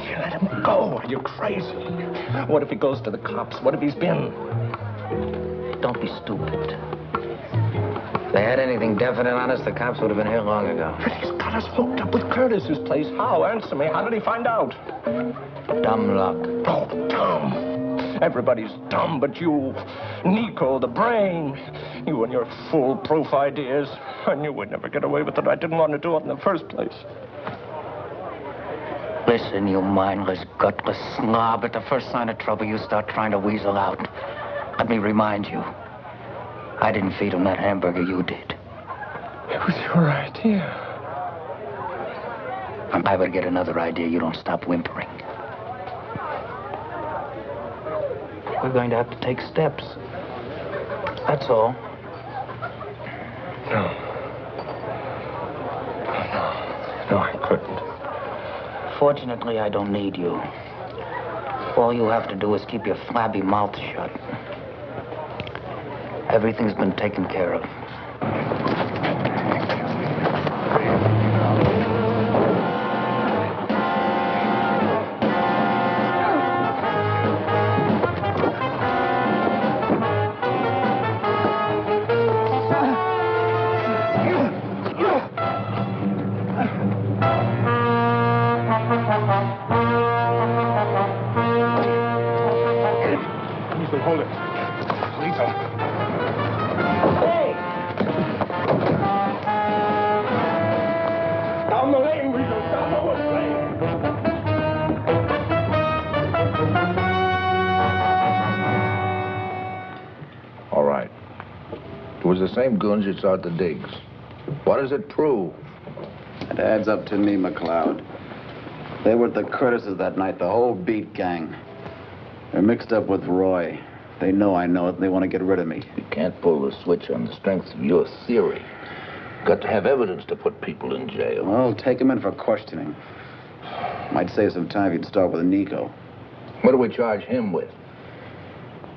B: You let him go. Are you crazy? What if he goes to the cops? What if he's been?
A: Don't be stupid. If they had anything definite on us, the cops would have been here long ago.
B: But he's got us hooked up with Curtis's place. How? Answer me. How did he find out?
A: Dumb luck.
B: Oh, dumb. Everybody's dumb but you. Nico, the brain. You and your foolproof ideas. I knew we'd never get away with it. I didn't want to do it in the first place.
A: Listen, you mindless, gutless slob. At the first sign of trouble, you start trying to weasel out. Let me remind you. I didn't feed him that hamburger, you did.
B: It was your idea.
A: If I would get another idea, you don't stop whimpering. We're going to have to take steps. That's all.
B: No. No, I couldn't.
A: Fortunately, I don't need you. All you have to do is keep your flabby mouth shut. Everything's been taken care of.
B: hold it. Lethal. Hey! Down the lane, we go. Down the lane.
J: All right. It was the same goons you saw at the digs. What does it prove?
I: It adds up to me, McLeod. They were at the Curtis's that night, the whole beat gang. They're mixed up with Roy. They know I know it, and they want to get rid of me.
J: You can't pull the switch on the strength of your theory. Got to have evidence to put people in jail.
I: Well, take them in for questioning. Might save some time if you'd start with Nico.
J: What do we charge him with?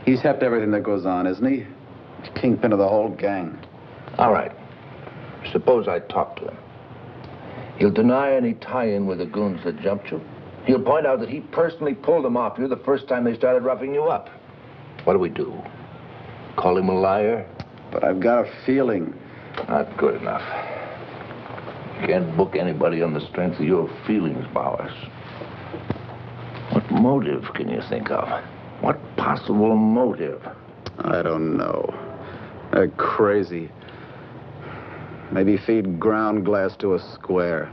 I: He's hepped everything that goes on, isn't he? Kingpin of the whole gang.
J: All right. Suppose I talk to him. He'll deny any tie-in with the goons that jumped you. He'll point out that he personally pulled them off you the first time they started roughing you up. What do we do? Call him a liar?
I: But I've got a feeling.
J: Not good enough. You can't book anybody on the strength of your feelings, Bowers. What motive can you think of? What possible motive?
I: I don't know. They're crazy. Maybe feed ground glass to a square.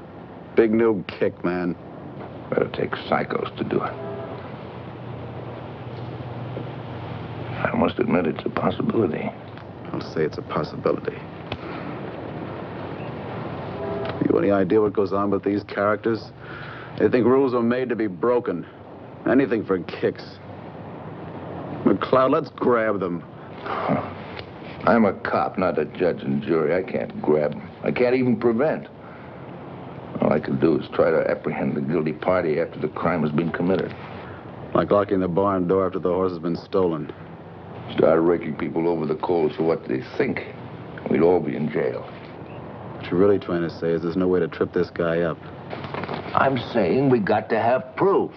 I: Big new kick, man.
J: Better take psychos to do it. I must admit it's a possibility.
I: I'll say it's a possibility. You any idea what goes on with these characters? They think rules are made to be broken. Anything for kicks. McLeod, let's grab them.
J: I'm a cop, not a judge and jury. I can't grab them. I can't even prevent. All I can do is try to apprehend the guilty party after the crime has been committed.
I: Like locking the barn door after the horse has been stolen.
J: Start raking people over the coals for what they think. We'd all be in jail.
I: What you're really trying to say is there's no way to trip this guy up.
J: I'm saying we got to have proof.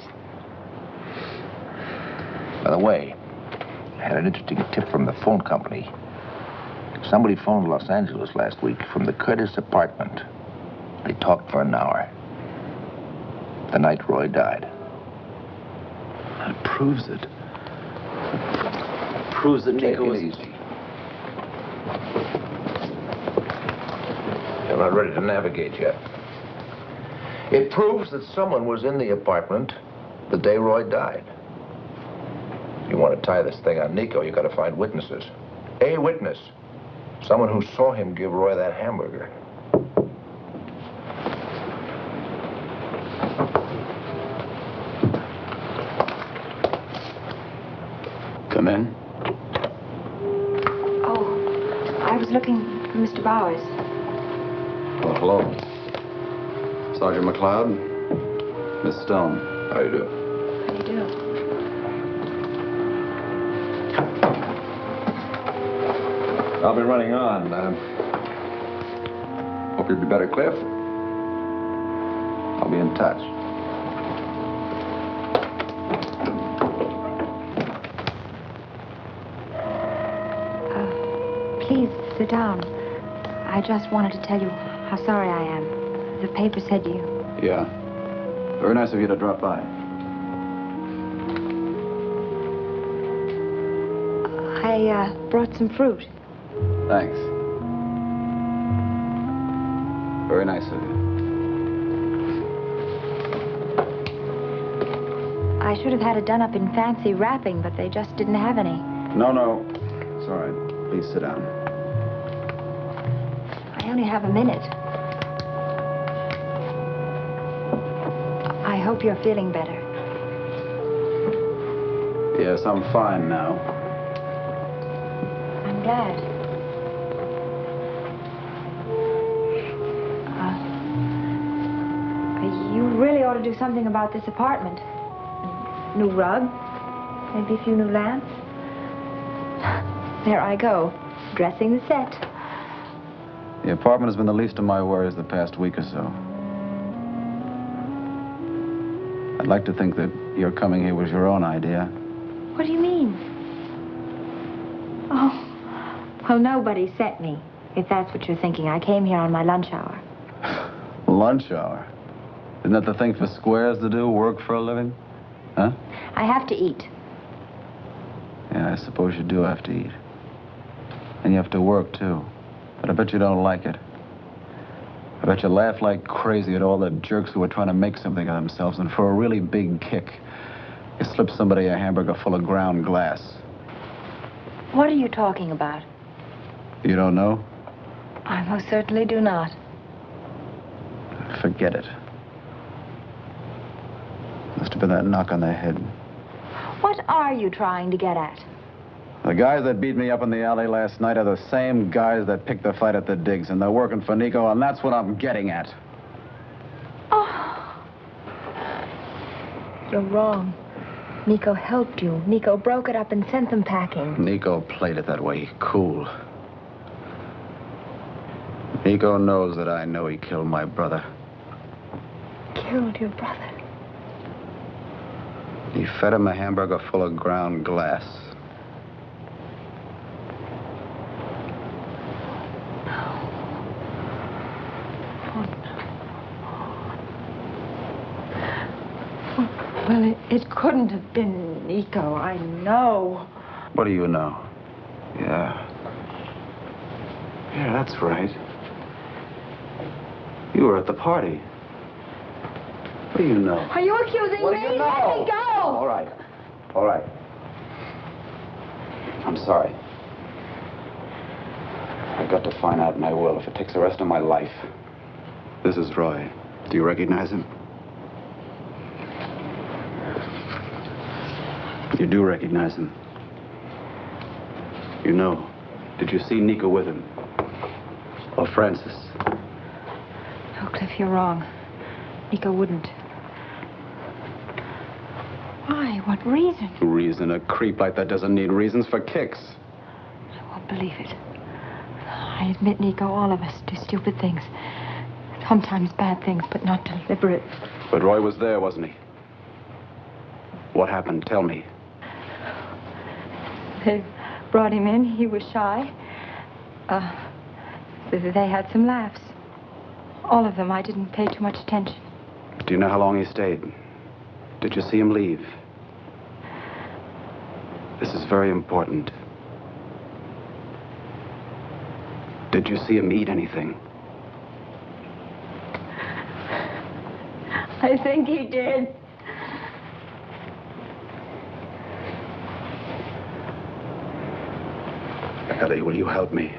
J: By the way, I had an interesting tip from the phone company. Somebody phoned Los Angeles last week from the Curtis apartment. They talked for an hour. The night Roy died.
I: That proves it. Proves that Nico was
J: easy. You're not ready to navigate yet. It proves that someone was in the apartment the day Roy died. If you want to tie this thing on Nico, you got to find witnesses. A witness. Someone who saw him give Roy that hamburger.
I: Come in.
K: Oh, I was looking for Mr. Bowers.
I: Oh, hello. Sergeant McLeod. Miss Stone.
J: How you do?
K: How do you do?
J: I'll be running on. Hope you'll be better, Cliff. I'll be in touch.
K: Please sit down. I just wanted to tell you how sorry I am. The paper said you.
I: Yeah. Very nice of you to drop by.
K: I brought some fruit.
I: Thanks. Very nice of you.
K: I should have had it done up in fancy wrapping, but they just didn't have any.
I: No. It's all right. Please sit down.
K: I only have a minute. I hope you're feeling better.
I: Yes, I'm fine now.
K: I'm glad. You really ought to do something about this apartment. New rug, maybe a few new lamps. There I go, dressing the set.
I: The apartment has been the least of my worries the past week or so. I'd like to think that your coming here was your own idea.
K: What do you mean? Oh, well, nobody sent me, if that's what you're thinking. I came here on my lunch hour.
I: Lunch hour? Isn't that the thing for squares to do, work for a living? Huh?
K: I have to eat.
I: Yeah, I suppose you do have to eat. And you have to work, too. But I bet you don't like it. I bet you laugh like crazy at all the jerks who are trying to make something of themselves, and for a really big kick, you slip somebody a hamburger full of ground glass.
K: What are you talking about?
I: You don't know?
K: I most certainly do not.
I: Forget it. Must have been that knock on the head.
K: What are you trying to get at?
I: The guys that beat me up in the alley last night are the same guys that picked the fight at the digs, and they're working for Nico, and that's what I'm getting at.
K: Oh. You're wrong. Nico helped you. Nico broke it up and sent them packing.
I: Nico played it that way. Cool. Nico knows that I know he killed my brother.
K: Killed your brother?
I: He fed him a hamburger full of ground glass.
K: Well, it couldn't have been Nico, I know.
I: What do you know? Yeah. Yeah, that's right. You were at the party. What do you know?
K: Are you accusing
I: What
K: me?
I: do you know?
K: Let me go!
I: All right. All right. I'm sorry. I've got to find out, and I will, if it takes the rest of my life. This is Roy. Do you recognize him? You do recognize him. You know. Did you see Nico with him? Or Francis?
K: No, Cliff, you're wrong. Nico wouldn't. Why? What reason?
I: Reason? A creep like that doesn't need reasons for kicks.
K: I won't believe it. I admit, Nico, all of us do stupid things. Sometimes bad things, but not deliberate.
I: But Roy was there, wasn't he? What happened? Tell me.
K: They brought him in. He was shy. They had some laughs. All of them. I didn't pay too much attention.
I: Do you know how long he stayed? Did you see him leave? This is very important. Did you see him eat anything?
K: I think he did.
I: Ellie, will you help me?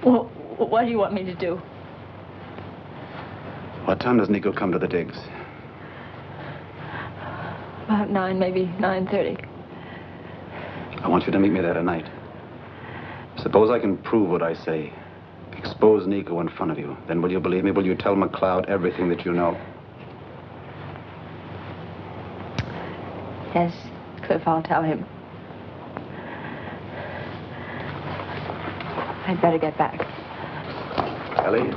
K: Well, what do you want me to do?
I: What time does Nico come to the digs?
K: About 9, maybe 9:30.
I: I want you to meet me there tonight. Suppose I can prove what I say. Expose Nico in front of you. Then will you believe me? Will you tell McLeod everything that you know?
K: Yes, Cliff, I'll tell him. I'd better get back.
I: Ellie,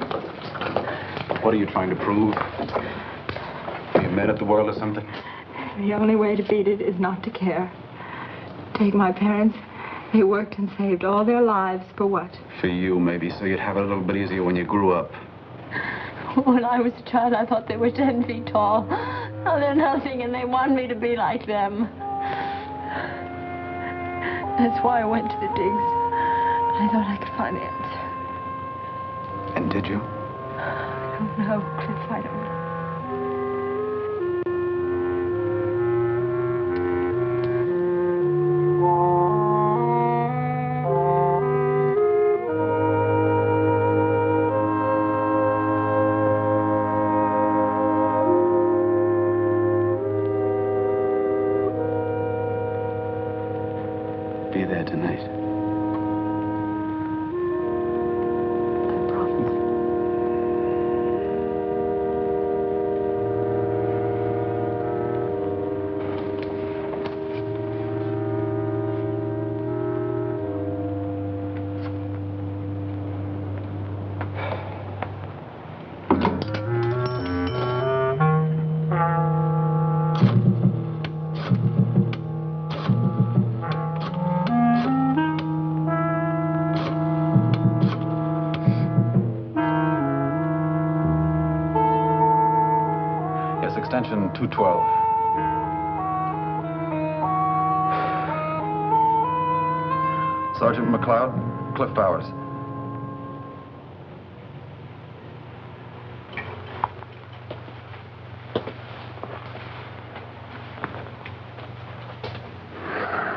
I: what are you trying to prove? Are you mad at the world or something?
K: The only way to beat it is not to care. Take my parents. They worked and saved all their lives for what?
I: For you, maybe, so you'd have it a little bit easier when you grew up.
K: When I was a child, I thought they were 10 feet tall. Now they're nothing, and they want me to be like them. That's why I went to the digs. I thought I could find the answer.
I: And did you?
K: I don't know, Cliff, I don't know.
I: Be there tonight.
K: I promise.
I: Section 212. Sergeant McLeod, Cliff Bowers.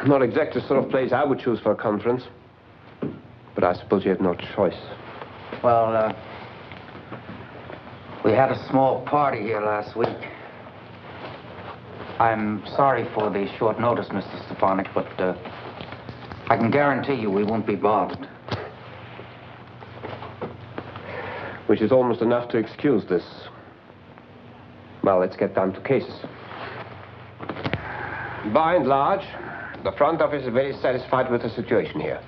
M: Not exactly the sort of place I would choose for a conference. But I suppose you have no choice.
A: Well, we had a small party here last week. I'm sorry for the short notice, Mr. Stefanik, but I can guarantee you we won't be bothered.
M: Which is almost enough to excuse this. Well, let's get down to cases. By and large, the front office is very satisfied with the situation here.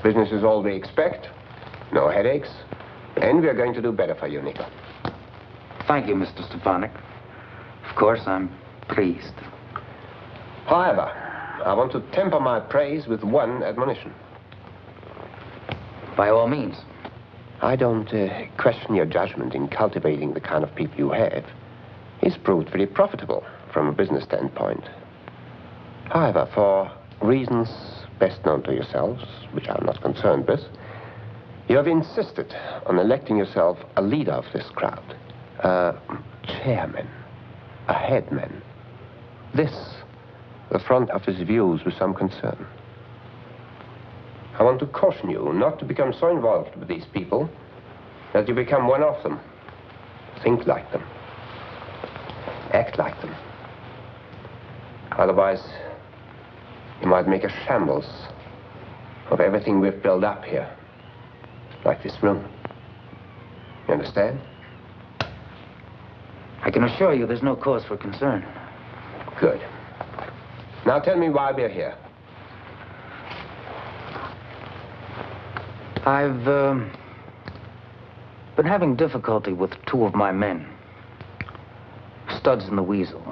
M: Business is all we expect, no headaches, and we are going to do better for you, Nico.
A: Thank you, Mr. Stefanik. Of course, I'm pleased.
M: However, I want to temper my praise with one admonition.
A: By all means.
M: I don't question your judgment in cultivating the kind of people you have. It's proved very profitable from a business standpoint. However, for reasons best known to yourselves, which I'm not concerned with, you have insisted on electing yourself a leader of this crowd, a chairman, a headman. This, the front office views with some concern. I want to caution you not to become so involved with these people that you become one of them. Think like them. Act like them. Otherwise, you might make a shambles of everything we've built up here. Like this room. You understand?
A: I can assure you there's no cause for concern.
M: Good. Now tell me why we're here.
A: I've been having difficulty with two of my men. Studs and the Weasel.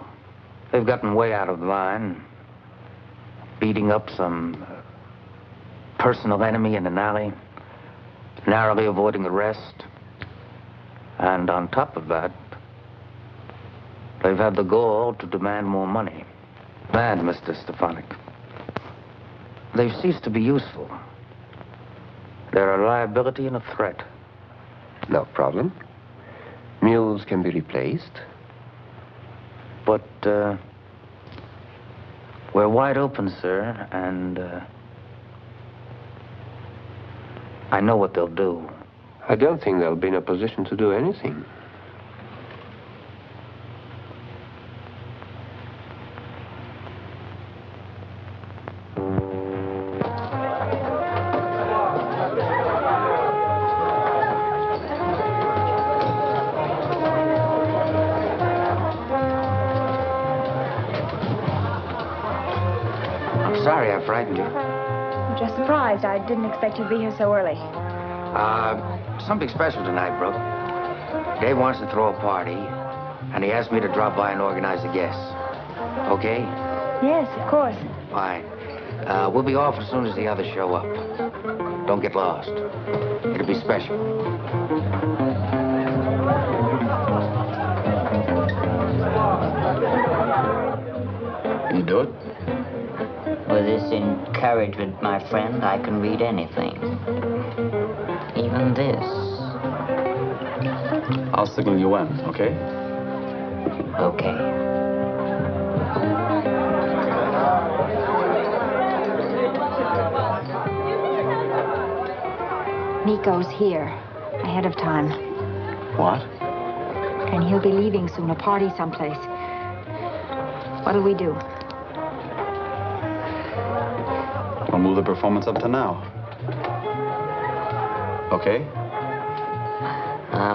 A: They've gotten way out of line, beating up some personal enemy in an alley, narrowly avoiding arrest. And on top of that, they've had the gall to demand more money. Bad, Mr. Stefanik. They've ceased to be useful. They're a liability and a threat.
M: No problem. Mules can be replaced.
A: But, we're wide open, sir, and, I know what they'll do.
M: I don't think they'll be in a position to do anything.
A: I'm sorry I frightened you.
G: I'm just surprised. I didn't expect you to be here so early.
A: Something special tonight, Brooke. Dave wants to throw a party, and he asked me to drop by and organize the guests. Okay?
G: Yes, of course.
A: Fine. We'll be off as soon as the others show up. Don't get lost. It'll be special.
I: Can you do it?
F: With this encouragement, my friend, I can read anything. Even this.
I: I'll signal you when, okay?
F: Okay.
K: Nico's here, ahead of time.
I: What?
K: And he'll be leaving soon, a party someplace. What'll we do?
I: We'll move the performance up to now. Okay?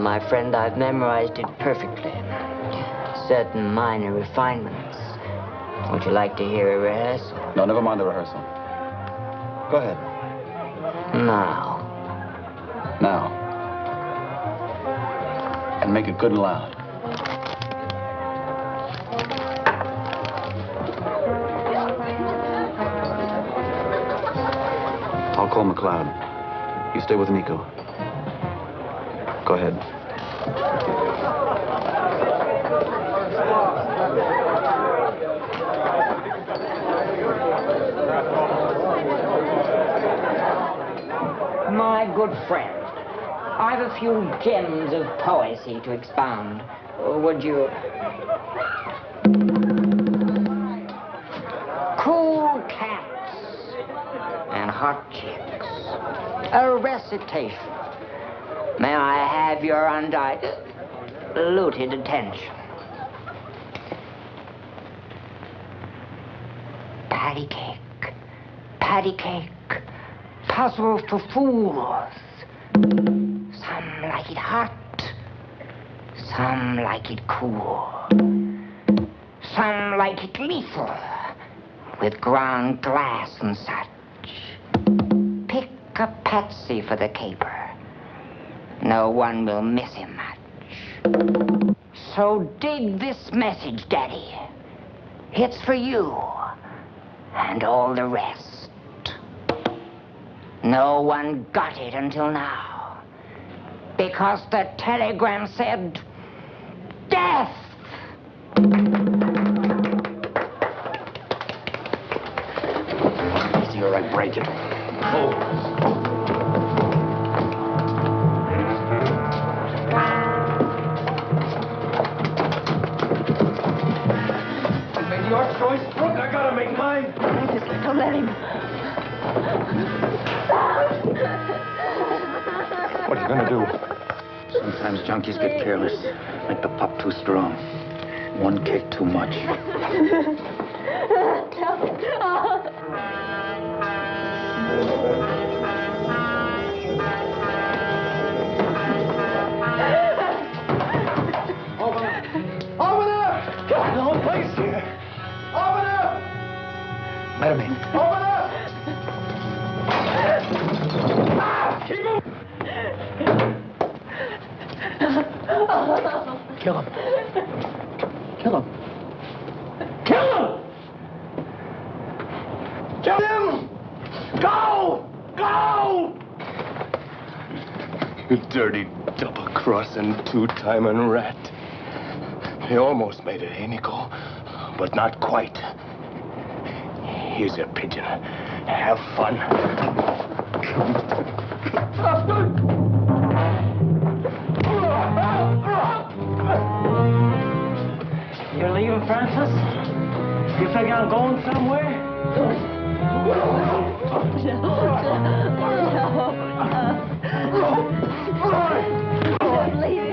F: My friend, I've memorized it perfectly. Certain minor refinements. Would you like to hear a rehearsal?
I: No, never mind the rehearsal. Go ahead.
F: Now.
I: Now. And make it good and loud. I'll call McLeod. You stay with Nico. Go ahead.
F: My good friend, I've a few gems of poesy to expound. Would you? Cool cats and hot chicks. A recitation. May I have your undiluted attention? Patty cake, puzzle for fools. Some like it hot, some like it cool, some like it lethal, with ground glass and such. Pick a patsy for the caper. No one will miss him much. So dig this message, Daddy. It's for you and all the rest. No one got it until now, because the telegram said, death!
A: Easy or I break it. Oh.
B: Made your choice, Brooke. I gotta make mine.
K: Don't let him.
L: What are you gonna do?
A: Sometimes junkies get careless. Make the pup too strong. One kick too much.
B: Open up! The whole place here. Open up!
A: Let him in.
B: Open up!
A: Kill him. Kill him.
B: Kill him! Kill him! Go! Go! You dirty double-crossing, two-timing rat. He almost made it, eh, Nico? But not quite. Here's your pigeon. Have fun.
F: You're leaving, Francis? You figure on going somewhere?
K: Leave him alone.
B: Kill him. Kill him.
K: Please.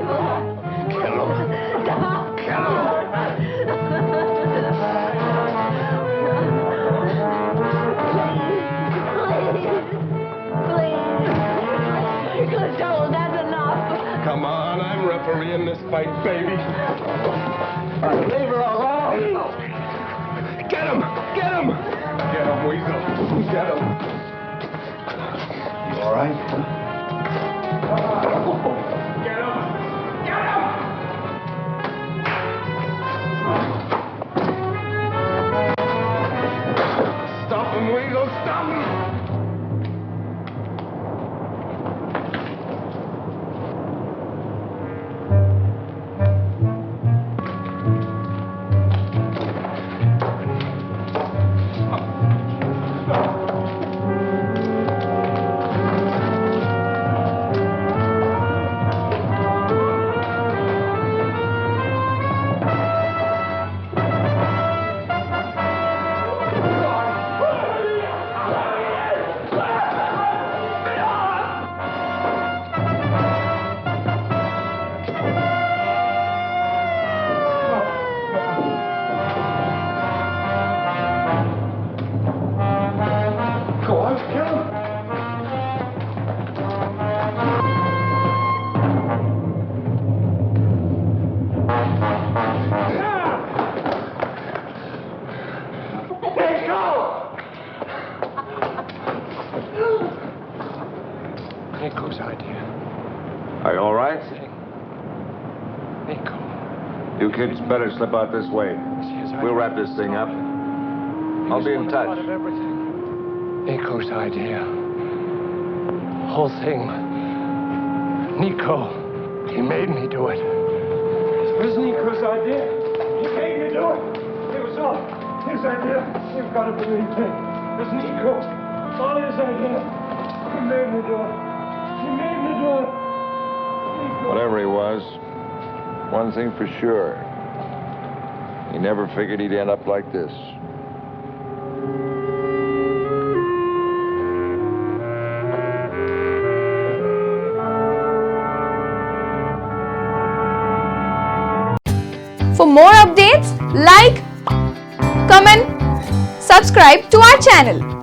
K: Joel, that's enough.
B: Come on, I'm refereeing this fight, baby. Leave her alone. Get him! Get him! Get him, Weasel. Get him.
A: You all right?
B: Get him! Get him! Stop him, Weasel! Stop him! Nico's idea.
J: Are you all right?
B: Nico.
J: You kids better slip out this way. We'll wrap this thing up. I'll be in touch.
B: Nico's idea. Whole thing. Nico. He made me do it. It was Nico's idea. He made me do it. It was all his idea. You've got to believe me. This Nico, all his idea. He made me do it. He made me do it.
N: Whatever he was, one thing for sure. He never figured he'd end up like this.
O: For more updates, like, comment, subscribe to our channel.